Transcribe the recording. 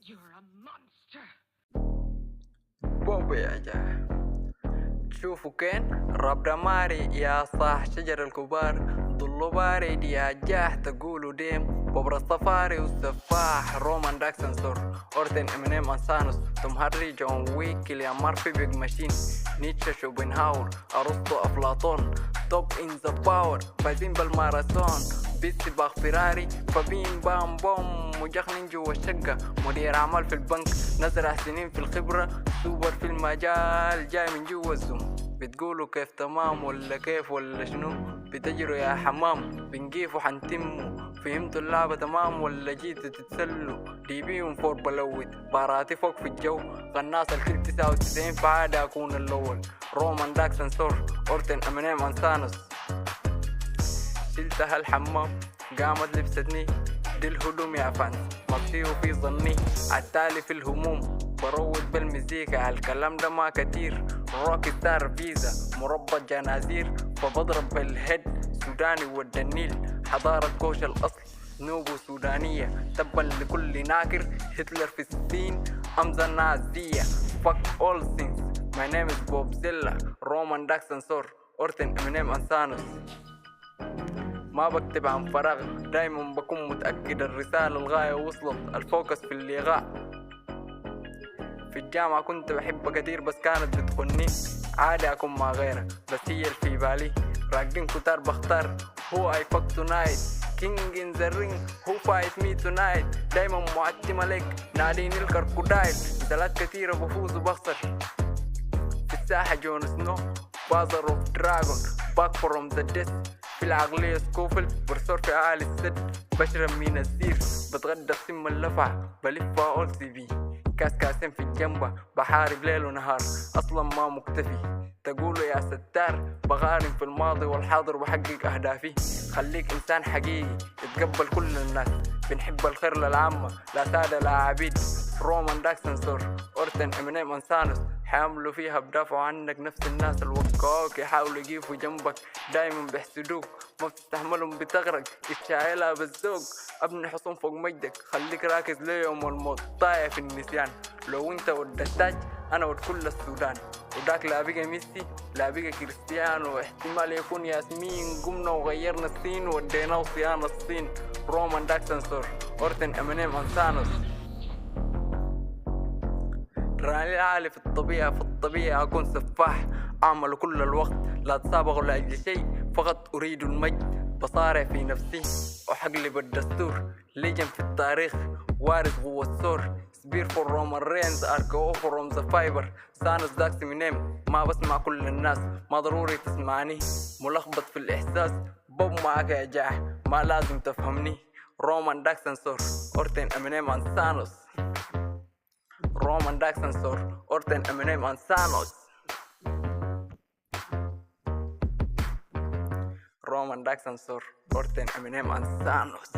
You're a monster. بوبي يا جاه تشوفوا كين رب دماري يا صاح شجر الكبار ضلوا بارد يا جاه تقولوا ديم ببرا الصفاري والسفاح رومان داك سنسور أورتن امينيم انسانوس توم هاري جون ويك كيليان مارفي بيج ماشين نيتشه شوبنهاور ارسطو افلاطون توب ان ذا باور فايزين بالماراثون بسباق فيراري فبين بام بوم مجخن جوا الشقة مدير اعمال في البنك نزرع سنين في الخبرة سوبر في المجال جاي من جوا الزوم بتقولوا كيف تمام ولا كيف ولا شنو بتجروا يا حمام بنجيف وحنتموا فهمتوا اللعبة تمام ولا جيتوا تتسلوا دي بيهم فور بلوت باراتي فوق في الجو قناص الكل 99 فعادة أكون الأول رومان داك سنسور أورتن امينيم انسانوس شلتها الحمام قامت لبستني دي الهدوم يا فانس مطيو في ظني عالتالي في الهموم بروض بالمزيكا هالكلام ده ما كتير روك ستار فيزا مربى جنازير فبضرب بالهيد سوداني ود النيل حضارة كوش الأصل نوبو سودانية تبا لكل ناكر هتلر في الصين أمزة نازية fuck all things my name is Bob Zilla رومان داك سنسور أورتن امينيم انسانوس ما بكتب عن فراغ دايما بكون متأكد الرسالة الغاية وصلت الفوكس في اللغاء في الجامعة كنت بحبها كتير بس كانت بتخني عادي أكون مع غيرها بس هي اللي في بالي راقدين كتار بختار هو I fuck tonight King in the ring who fight me tonight دايما معتم عليك ناديني الكركودايل مثالات كتيرة بفوز وبخسر في الساحة جون سنو فازر اوف دراجون باك فروم ذا ديس في العقلية سكوفل برسور في عالي السد بشرب من الزير بتغدى في سم اللفع بلفها اول سي في كاسين في الجنبة بحارب ليل ونهار اصلا ما مكتفي تقولوا يا ستار بغارم في الماضي والحاضر وبحقق اهدافي خليك انسان حقيقي يتقبل كل الناس بنحب الخير للعامة لا سادة لا عبيد رومان داك سنسور أورتن امينيم انسانوس حيعملوا فيها بدافعوا عنك نفس الناس الوقاوك يحاولوا يجيفوا جنبك دايما بيحسدوك ما بتستحملهم بتغرق اتشايلها بالذوق ابني حصون فوق مجدك خليك راكز ليوم الموت طايع في النسيان لو انت ود التاج انا ود كل السودان وداك لا بقى ميسي لا بقى كريستيانو احتمال يكون ياسمين قمنا وغيرنا السين ودينا وصيانة الصين رومان داك سنسور أورتن امينيم انسانوس راني عالي في الطبيعة أكون سفاح أعمل كل الوقت لا تسابق لأجل شيء فقط أريد المجد بصارع في نفسي أحقلب الدستور ليجن في التاريخ وارث قوة السور سبير فور رومان رينز أركو فروم ذا فايبر سانوس داكس منيم ما بسمع كل الناس ما ضروري تسمعني ملخبط في الإحساس بوب معاك يا جاح ما لازم تفهمني رومان داك سنسور أورتن امينيم انسانوس رومان داك سنسور أورتن امينيم انسانوس رومان داك سنسور أورتن امينيم انسانوس